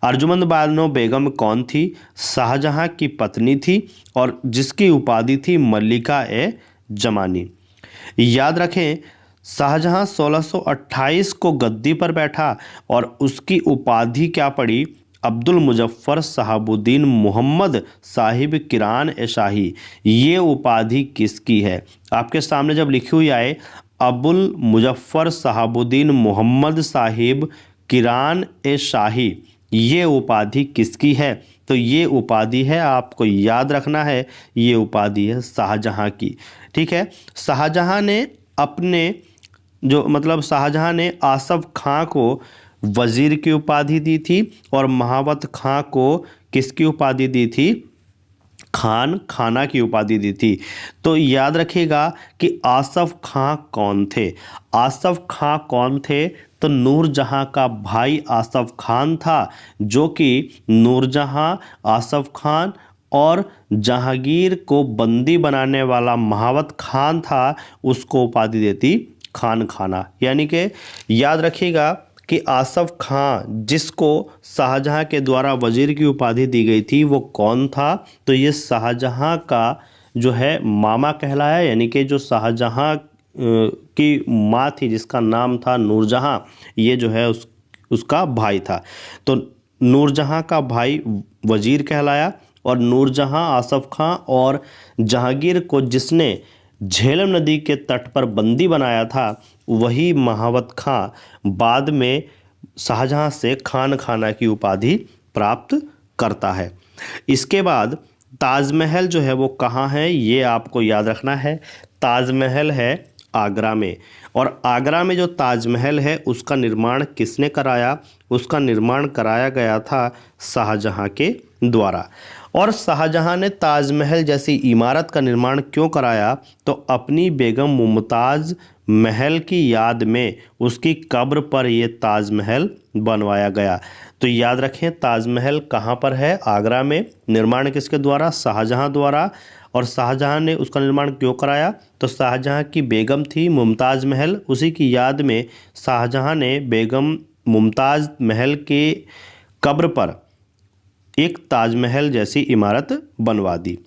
[SPEAKER 1] अर्जुमंद बानो बेगम कौन थी? शाहजहां की पत्नी थी और जिसकी उपाधि थी मल्लिका ए जमानी। याद रखें शाहजहां 1628 को गद्दी पर बैठा और उसकी उपाधि क्या पड़ी? अब्दुल मुजफ्फर साहबुद्दीन मोहम्मद साहिब किरान ए शाही। ये उपाधि किसकी है? आपके सामने जब लिखी हुई आए अबुल मुजफ्फर साहबुद्दीन मोहम्मद साहिब किरान ए शाही, ये उपाधि किसकी है? तो ये उपाधि है, आपको याद रखना है, ये उपाधि है शाहजहां की। ठीक है, शाहजहां ने अपने शाहजहां ने आसफ खां को वजीर की उपाधि दी थी और महावत खां को किसकी उपाधि दी थी? खाना की उपाधि दी थी। तो याद रखिएगा कि आसफ खां कौन थे। आसफ खां कौन थे? तो नूरजहां का भाई आसफ खान था, जो कि नूरजहां, आसफ खान और जहांगीर को बंदी बनाने वाला महावत खान था, उसको उपाधि देती खान खाना। यानी कि याद रखिएगा कि आसफ खां जिसको शाहजहां के द्वारा वजीर की उपाधि दी गई थी, वो कौन था? तो ये शाहजहां का जो है मामा कहलाया, यानी कि जो शाहजहां की माँ थी जिसका नाम था नूरजहां, ये जो है उसका भाई था। तो नूरजहां का भाई वजीर कहलाया और नूरजहां आसफ खां और जहांगीर को जिसने झेलम नदी के तट पर बंदी बनाया था, वही महावत खां बाद में शाहजहां से खान खाना की उपाधि प्राप्त करता है। इसके बाद ताजमहल जो है वो कहाँ है, ये आपको याद रखना है। ताजमहल है आगरा में, और आगरा में जो ताजमहल है उसका निर्माण किसने कराया? उसका निर्माण कराया गया था शाहजहां के द्वारा। और शाहजहां ने ताजमहल जैसी इमारत का निर्माण क्यों कराया? तो अपनी बेगम मुमताज़ महल की याद में उसकी कब्र पर यह ताजमहल बनवाया गया। तो याद रखें, ताजमहल कहाँ पर है? आगरा में। निर्माण किसके द्वारा? शाहजहां द्वारा। और शाहजहां ने उसका निर्माण क्यों कराया? तो शाहजहां की बेगम थी मुमताज़ महल, उसी की याद में शाहजहां ने बेगम मुमताज़ महल के कब्र पर एक ताजमहल जैसी इमारत बनवा दी।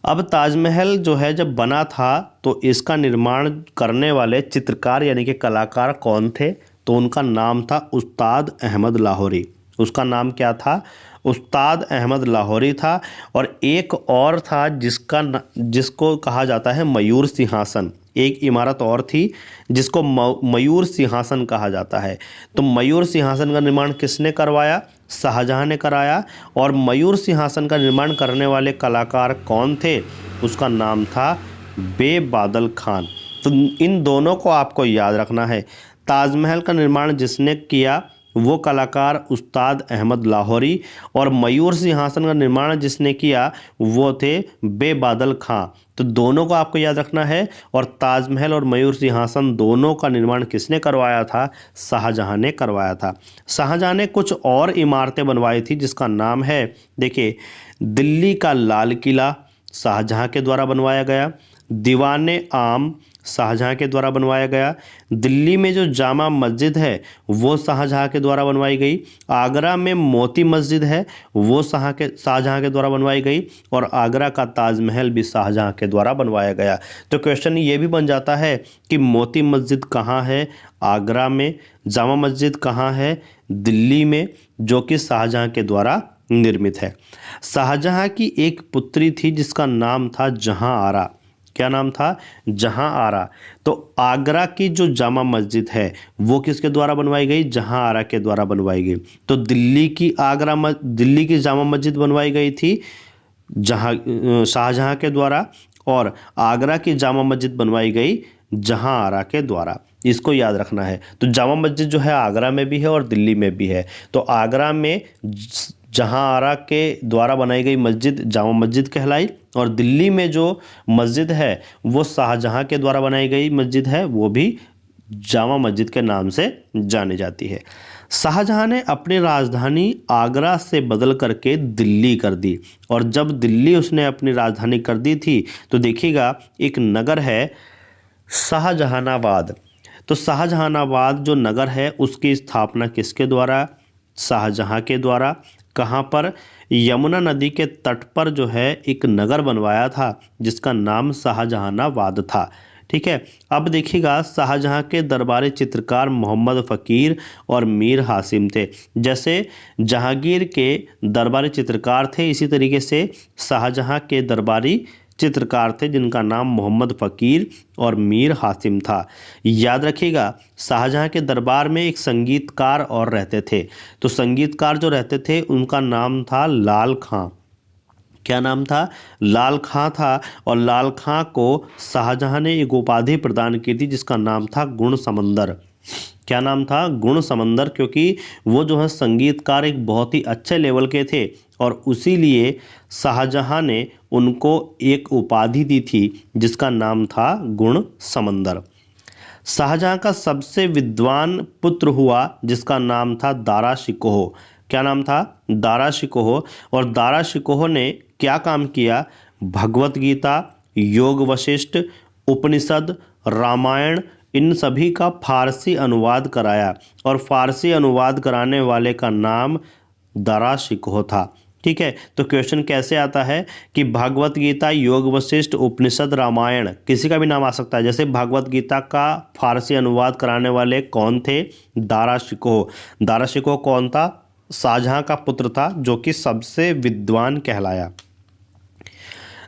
[SPEAKER 1] अब ताजमहल जो है जब बना था तो इसका निर्माण करने वाले चित्रकार यानी कि कलाकार कौन थे? तो उनका नाम था उस्ताद अहमद लाहौरी। उसका नाम क्या था? उस्ताद अहमद लाहौरी था। और एक और था जिसको कहा जाता है मयूर सिंहासन। एक इमारत और थी जिसको मयूर सिंहासन कहा जाता है। तो मयूर सिंहासन का निर्माण किसने करवाया? शाहजहां ने कराया। और मयूर सिंहासन का निर्माण करने वाले कलाकार कौन थे? उसका नाम था बेबादल खान। तो इन दोनों को आपको याद रखना है। ताजमहल का निर्माण जिसने किया वो कलाकार उस्ताद अहमद लाहौरी, और मयूर सिंहासन का निर्माण जिसने किया वो थे बेबादल खां। तो दोनों को आपको याद रखना है। और ताजमहल और मयूर सिंहासन दोनों का निर्माण किसने करवाया था? शाहजहां ने करवाया था। शाहजहां ने कुछ और इमारतें बनवाई थी जिसका नाम है, देखिए, दिल्ली का लाल किला शाहजहां के द्वारा बनवाया गया। दीवाने आम शाहजहां के द्वारा बनवाया गया। दिल्ली में जो जामा मस्जिद है वो शाहजहां के द्वारा बनवाई गई। आगरा में मोती मस्जिद है वो शाहजहां के द्वारा बनवाई गई। और आगरा का ताजमहल भी शाहजहां के द्वारा बनवाया गया। तो क्वेश्चन ये भी बन जाता है कि मोती मस्जिद कहाँ है? आगरा में। जामा मस्जिद कहाँ है? दिल्ली में, जो कि शाहजहां के द्वारा निर्मित है। शाहजहां की एक पुत्री थी जिसका नाम था जहां आरा। क्या नाम था? जहां आरा। तो आगरा की जो जामा मस्जिद है वो किसके द्वारा बनवाई गई? जहां आरा के द्वारा बनवाई गई। तो दिल्ली की जामा मस्जिद बनवाई गई थी शाहजहां के द्वारा, और आगरा की जामा मस्जिद बनवाई गई जहां आरा के द्वारा। इसको याद रखना है। तो जामा मस्जिद जो है आगरा में भी है और दिल्ली में भी है। तो आगरा में जहां आरा के द्वारा बनाई गई मस्जिद जामा मस्जिद कहलाई, और दिल्ली में जो मस्जिद है वो शाहजहां के द्वारा बनाई गई मस्जिद है, वो भी जामा मस्जिद के नाम से जानी जाती है। शाहजहां ने अपनी राजधानी आगरा से बदल करके दिल्ली कर दी। और जब दिल्ली उसने अपनी राजधानी कर दी थी तो देखिएगा एक नगर है शाहजहानाबाद। तो शाहजहानाबाद जो नगर है उसकी स्थापना किसके द्वारा? शाहजहां के द्वारा। कहाँ पर? यमुना नदी के तट पर जो है एक नगर बनवाया था जिसका नाम शाहजहानाबाद था। ठीक है, अब देखिएगा शाहजहां के दरबारी चित्रकार मोहम्मद फ़कीर और मीर हासिम थे। जैसे जहांगीर के दरबारी चित्रकार थे, इसी तरीके से शाहजहां के दरबारी चित्रकार थे जिनका नाम मोहम्मद फ़कीर और मीर हासिम था। याद रखिएगा, शाहजहाँ के दरबार में एक संगीतकार और रहते थे। तो संगीतकार जो रहते थे उनका नाम था लाल खां। क्या नाम था? लाल खां था। और लाल खां को शाहजहाँ ने एक उपाधि प्रदान की थी जिसका नाम था गुण समंदर। क्या नाम था? गुण समंदर, क्योंकि वो जो है संगीतकार एक बहुत ही अच्छे लेवल के थे और उसी लिए शाहजहाँ ने उनको एक उपाधि दी थी जिसका नाम था गुण समंदर। शाहजहाँ का सबसे विद्वान पुत्र हुआ जिसका नाम था दारा शिकोह। क्या नाम था? दारा शिकोह। और दारा शिकोह ने क्या काम किया? भगवत गीता, योग वशिष्ठ, उपनिषद, रामायण, इन सभी का फारसी अनुवाद कराया और फारसी अनुवाद कराने वाले का नाम दारा शिकोह था। ठीक है, तो क्वेश्चन कैसे आता है कि भागवत गीता, योग वशिष्ठ, उपनिषद, रामायण, किसी का भी नाम आ सकता है। जैसे भागवत गीता का फारसी अनुवाद कराने वाले कौन थे? दारा शिकोह। दारा शिकोह कौन था? शाहजहाँ का पुत्र था जो कि सबसे विद्वान कहलाया।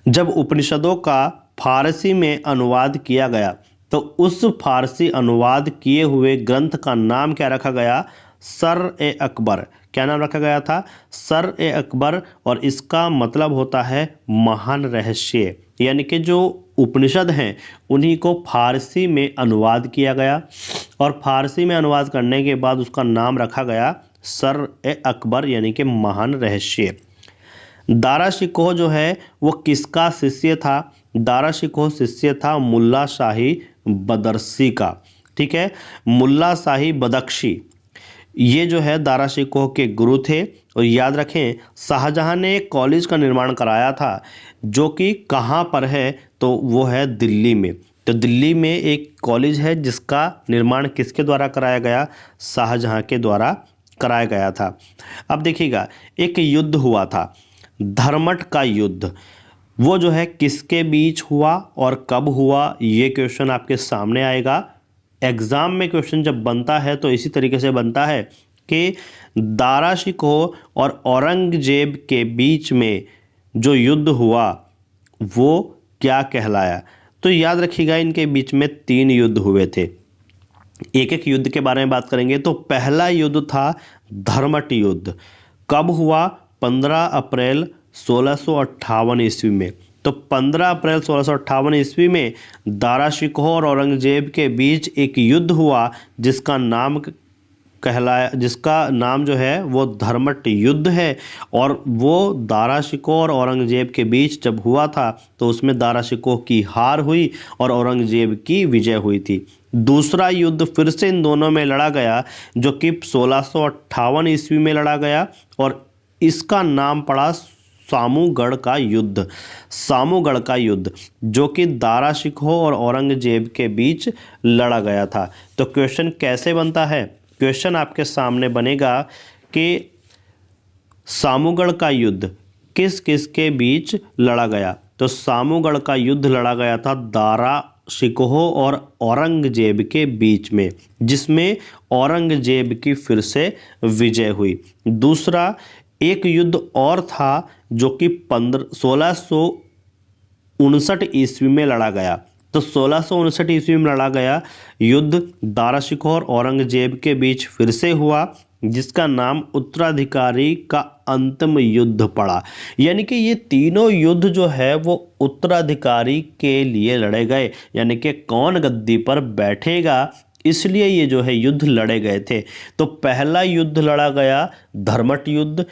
[SPEAKER 1] जब उपनिषदों का फारसी में अनुवाद किया गया तो उस फारसी अनुवाद किए हुए ग्रंथ का नाम क्या रखा गया? सर-ए-अकबर। क्या नाम रखा गया था? सर-ए-अकबर। और इसका मतलब होता है महान रहस्य, यानी कि जो उपनिषद हैं उन्हीं को फारसी में अनुवाद किया गया और फारसी में अनुवाद करने के बाद उसका नाम रखा गया सर-ए-अकबर, यानी कि महान रहस्य। दारा शिकोह जो है वो किसका शिष्य था? दारा शिकोह शिष्य था मुल्ला शाही बदरसी का। ठीक है, मुल्ला शाही बदख्शी, ये जो है दारा शिकोह के गुरु थे। और याद रखें, शाहजहाँ ने एक कॉलेज का निर्माण कराया था जो कि कहाँ पर है? तो वो है दिल्ली में। तो दिल्ली में एक कॉलेज है जिसका निर्माण किसके द्वारा कराया गया? शाहजहाँ के द्वारा कराया गया था। अब देखिएगा, एक युद्ध हुआ था, धर्मट का युद्ध। वो जो है किसके बीच हुआ और कब हुआ? ये क्वेश्चन आपके सामने आएगा। एग्ज़ाम में क्वेश्चन जब बनता है तो इसी तरीके से बनता है कि दारा शिकोह और औरंगजेब के बीच में जो युद्ध हुआ वो क्या कहलाया? तो याद रखिएगा, इनके बीच में 3 युद्ध हुए थे। एक एक युद्ध के बारे में बात करेंगे। तो पहला युद्ध था धर्मट युद्ध। कब हुआ? 15 अप्रैल 1658 ईस्वी में। तो 15 अप्रैल 1658 ईस्वी में दारा शिकोह और औरंगजेब के बीच एक युद्ध हुआ जिसका नाम जिसका नाम जो है वो धर्मट युद्ध है। और वो दारा शिकोह और औरंगजेब के बीच जब हुआ था तो उसमें दारा शिकोह की हार हुई और औरंगजेब की विजय हुई थी। दूसरा युद्ध फिर से इन दोनों में लड़ा गया जो कि 1658 ईस्वी में लड़ा गया और इसका नाम पड़ा सामूगढ़ का युद्ध। सामूगढ़ का युद्ध जो कि दारा शिकोह और औरंगजेब के बीच लड़ा गया था। तो क्वेश्चन कैसे बनता है? क्वेश्चन आपके सामने बनेगा कि सामूगढ़ का युद्ध किस किस के बीच लड़ा गया? तो सामूगढ़ का युद्ध लड़ा गया था दारा शिकोह और औरंगजेब के बीच में, जिसमें औरंगजेब की फिर से विजय हुई। दूसरा एक युद्ध और था जो कि 1659 ईस्वी में लड़ा गया। तो 1659 ईस्वी में लड़ा गया युद्ध दारा शिकोह और औरंगजेब के बीच फिर से हुआ जिसका नाम उत्तराधिकारी का अंतिम युद्ध पड़ा। यानी कि ये तीनों युद्ध जो है वो उत्तराधिकारी के लिए लड़े गए, यानी कि कौन गद्दी पर बैठेगा, इसलिए ये जो है युद्ध लड़े गए थे। तो पहला युद्ध लड़ा गया धर्मट युद्ध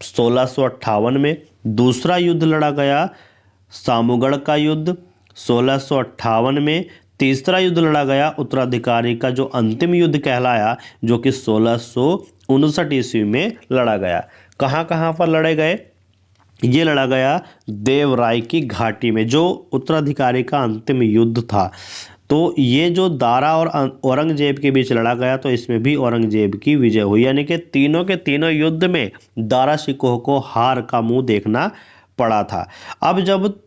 [SPEAKER 1] 1658 में। दूसरा युद्ध लड़ा गया सामूगढ़ का युद्ध 1658 में। तीसरा युद्ध लड़ा गया उत्तराधिकारी का जो अंतिम युद्ध कहलाया जो कि 1659 ईस्वी में लड़ा गया। कहाँ कहाँ पर लड़े गए? ये लड़ा गया देवराय की घाटी में, जो उत्तराधिकारी का अंतिम युद्ध था। तो ये जो दारा और औरंगजेब के बीच लड़ा गया तो इसमें भी औरंगजेब की विजय हुई, यानी कि तीनों के तीनों युद्ध में दारा शिकोह को हार का मुंह देखना पड़ा था। अब जब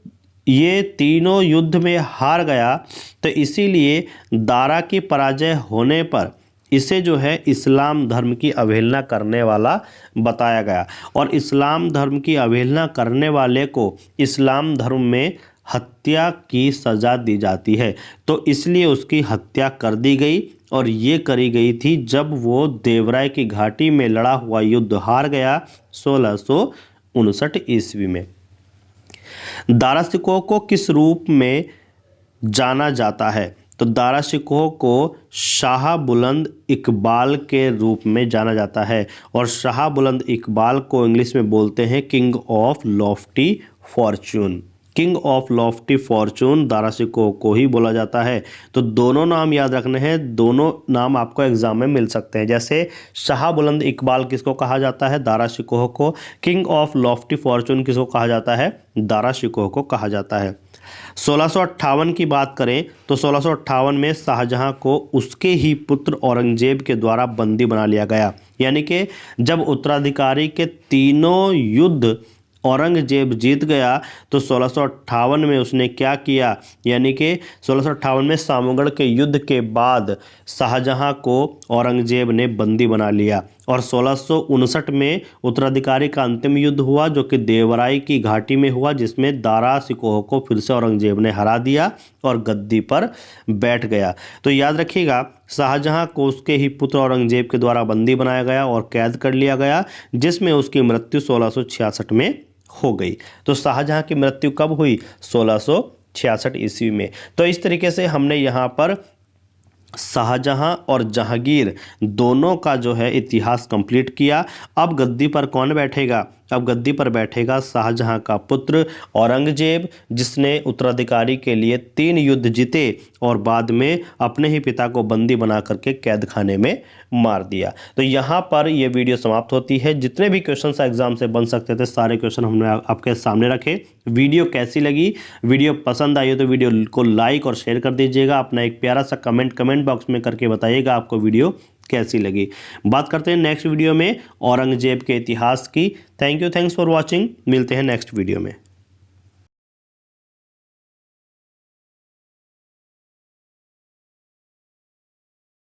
[SPEAKER 1] ये तीनों युद्ध में हार गया तो इसीलिए दारा की पराजय होने पर इसे जो है इस्लाम धर्म की अवहेलना करने वाला बताया गया और इस्लाम धर्म की अवहेलना करने वाले को इस्लाम धर्म में हत्या की सज़ा दी जाती है। तो इसलिए उसकी हत्या कर दी गई और ये करी गई थी जब वो देवराय की घाटी में लड़ा हुआ युद्ध हार गया 1659 ईस्वी में। दारा शिकोह को किस रूप में जाना जाता है? तो दारा शिकोह को शाह बुलंद इकबाल के रूप में जाना जाता है और शाह बुलंद इकबाल को इंग्लिश में बोलते हैं king of Lofty Fortune. King of Lofty Fortune Dara Shikoh को ही बोला जाता है। तो दोनों नाम याद रखने हैं, दोनों नाम आपको एग्जाम में मिल सकते हैं। जैसे शाह बुलंद इकबाल किसको कहा जाता है? दारा शिकोह को। किंग ऑफ लॉफ्टी फॉर्च्यून किसको कहा जाता है? दारा शिकोह को कहा जाता है। 1658 की बात करें तो 1658 में शाहजहां को उसके ही पुत्र औरंगजेब के द्वारा बंदी बना लिया गया। यानी कि जब उत्तराधिकारी के तीनों युद्ध औरंगजेब जीत गया तो 1658 में उसने क्या किया, यानी कि 1658 में सामूगढ़ के युद्ध के बाद शाहजहां को औरंगजेब ने बंदी बना लिया और 1659 में उत्तराधिकारी का अंतिम युद्ध हुआ जो कि देवराय की घाटी में हुआ, जिसमें दारा शिकोह को फिर से औरंगजेब ने हरा दिया और गद्दी पर बैठ गया। तो याद रखिएगा, शाहजहां को उसके ही पुत्र औरंगजेब के द्वारा बंदी बनाया गया और कैद कर लिया गया, जिसमें उसकी मृत्यु 1666 में हो गई। तो शाहजहां की मृत्यु कब हुई? 1666 ईस्वी में। तो इस तरीके से हमने यहाँ पर शाहजहां और जहांगीर दोनों का जो है इतिहास कंप्लीट किया। अब गद्दी पर कौन बैठेगा? अब गद्दी पर बैठेगा शाहजहां का पुत्र औरंगजेब, जिसने उत्तराधिकारी के लिए 3 युद्ध जीते और बाद में अपने ही पिता को बंदी बना करके कैद खाने में मार दिया। तो यहाँ पर ये वीडियो समाप्त होती है। जितने भी क्वेश्चंस एग्जाम से बन सकते थे सारे क्वेश्चन हमने आपके सामने रखे। वीडियो कैसी लगी? वीडियो पसंद आई हो तो वीडियो को लाइक और शेयर कर दीजिएगा। अपना एक प्यारा सा कमेंट बॉक्स में करके बताइएगा आपको वीडियो कैसी लगी। बात करते हैं नेक्स्ट वीडियो में औरंगजेब के इतिहास की। Thanks for watching. मिलते हैं नेक्स्ट वीडियो में।